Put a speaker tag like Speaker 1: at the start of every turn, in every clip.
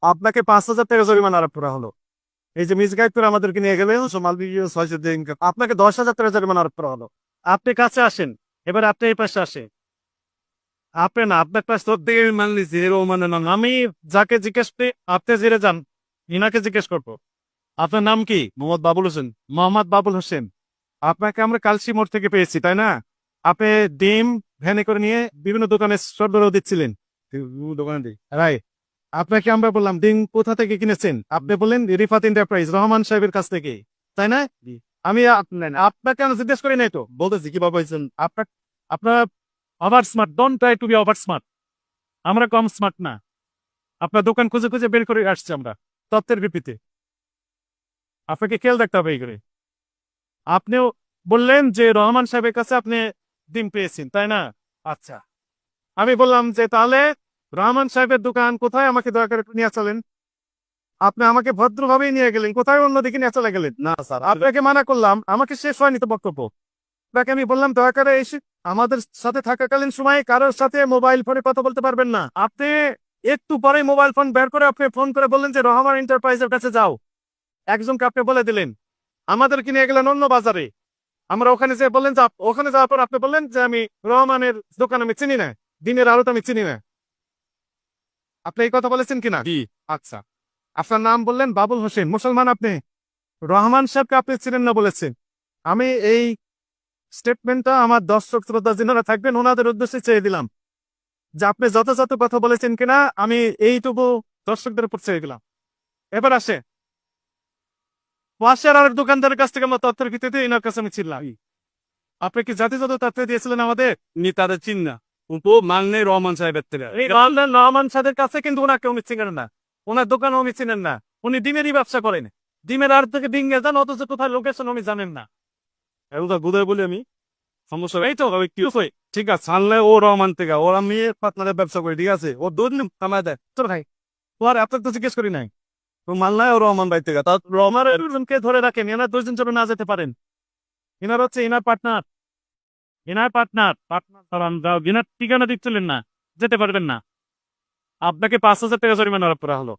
Speaker 1: আপনাকে 5,000 টাকা জরিমানা আরোপ করা হলো। এই যে মিসগাইড করে আমাদেরকে নিয়ে গেলেন মাল ভিডিও 600 দিন, আপনাকে 10,000 টাকা জরিমানা আরোপ করা হলো। আপনি কাছে আসেন, এবার আপনি এই পাশে আসে। আপনি না, আপনার কাছ থেকে মানলি জিরো মানে না, আমি যাকে জিজ্ঞেস করি আপনি জিরে যান, ইনাকে জিজ্ঞেস করবো। আপনার নাম কি? মোহাম্মদ বাবুল হোসেন। মোহাম্মদ বাবুল হোসেন, আপনাকে আমরা কালসি মোড় থেকে পেয়েছি, তাই না? আপনি ডিম ভ্যানে করে নিয়ে বিভিন্ন দোকানে সরবরাহ দিচ্ছিলেন। দোকানে দিই রাই, আপনাকে আমরা বললাম ডিম কোথা থেকে কিনেছেন? আপনি বললেন রিফাত এন্টারপ্রাইজ, রহমান সাহেবের কাছ থেকে, তাই না? আমি আপনাকে আমি জিজ্ঞেস করি নাই তো, বলতেছি কিভাবে হয়েছেন। আপনার over smart, don't try to be over smart. আমরা কম স্মার্ট না। আপনার দোকান খুঁজে খুঁজে বের করে আসছি আমরা তথ্যের ভিত্তিতে। আপনাকে খেয়াল রাখতে হবে এই করে। আপনিও বললেন যে রহমান সাহেবের কাছে আপনি ডিম পেয়েছেন, তাই না? আচ্ছা, আমি বললাম যে তাহলে রহমান সাহেবের দোকান কোথায়, আমাকে দয়া করে একটু নিয়ে চলেন। আপনি আমাকে ভদ্রভাবেই নিয়ে গেলেন, কোথায় অন্যদিকে নিয়ে চলে গেলেন। না স্যার, আপনাকে মানা করলাম, আমাকে শেষ হয়নি তো বক্তব্য। আপনাকে আমি বললাম দয়া করে এসে আমাদের সাথে থাকাকালীন সময় কারোর সাথে মোবাইল ফোনে কথা বলতে পারবেন না। আপনি একটু পরে মোবাইল ফোন বের করে আপনি ফোন করে বললেন যে রহমান এন্টারপ্রাইজের কাছে যাও। একজনকে আপনি বলে দিলেন, আমাদেরকে নিয়ে গেলেন অন্য বাজারে। আমরা ওখানে যে বললেন যে ওখানে যাওয়ার পর আপনি বললেন যে আমি রহমানের দোকান আমি চিনি না, দিনের আলোতে আমি চিনি না। আপনি এই কথা বলেছেন কিনা? জি। আচ্ছা, আপনার নাম বললেন বাবুল হোসেন, মুসলমান আপনি। রহমান সাহেবকে আপনি চিনেন না বলেছেন। আমি এই স্টেটমেন্টটা আমার দর্শক শ্রোতা যিনারা থাকবেন ওনাদের উদ্দেশ্যে চেয়ে দিলাম যে আপনি যথাযথ কথা বলেছেন কিনা, আমি এইটুকু দর্শকদের উপর চেয়ে দিলাম। এবার আসে পাশের আর দোকানদারের কাছ থেকে আমার তথ্যের ভিত্তিতে এনার কাছে আমি ছিলাম। আপনি কি জাতিগত তথ্য দিয়েছিলেন আমাদের? নি তাদের চিন না, ও মানলে রহমান সাহেবের থেকে। এই রহমান সাহেবের কাছে কিন্তু ওনাকে উনি চিনেন না, ওনার দোকান উনি চিনেন না। উনি ডিমেরই ব্যবসা করেন, ডিমের আর থেকে ডিঙ্গে যান, অথচ কোথায় লোকেশন উনি জানেন না। এগুলো বুঝাই বলি আমি, সমস্যা এই তো কি হই। ঠিক আছে, জানলে ও রহমান থেকে, ওর আমি পার্টনারের ব্যবসা করি, ঠিক আছে, ও দুধ কামায় দেয়। চল ভাই, ও আর আপনার তো জিজ্ঞেস করি নাই, তো মানলাই ও রহমান ভাই থেকে। তা রহমানের দুজনকে ধরে রাখেন, এনার দুজন জন না যেতে পারেন। এনার হচ্ছে এনার পার্টনার, এনার পার্টনার পার্টনার এনার ঠিকানা দিচ্ছিলেন না, যেতে পারবেন না। আপনাকে 5,000 টাকা জরিমানা আরোপ করা হলো।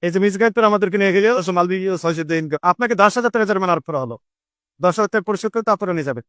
Speaker 1: এই যে মিসগাইড করে আমাদেরকে নিয়ে গেলে মাল ভিডিও 600 দিন, আপনাকে 10,000 টাকা জরিমানা আরোপ করা হলো। 10,000 টাকা পরিশোধ করে তারপরে নিয়ে যাবে।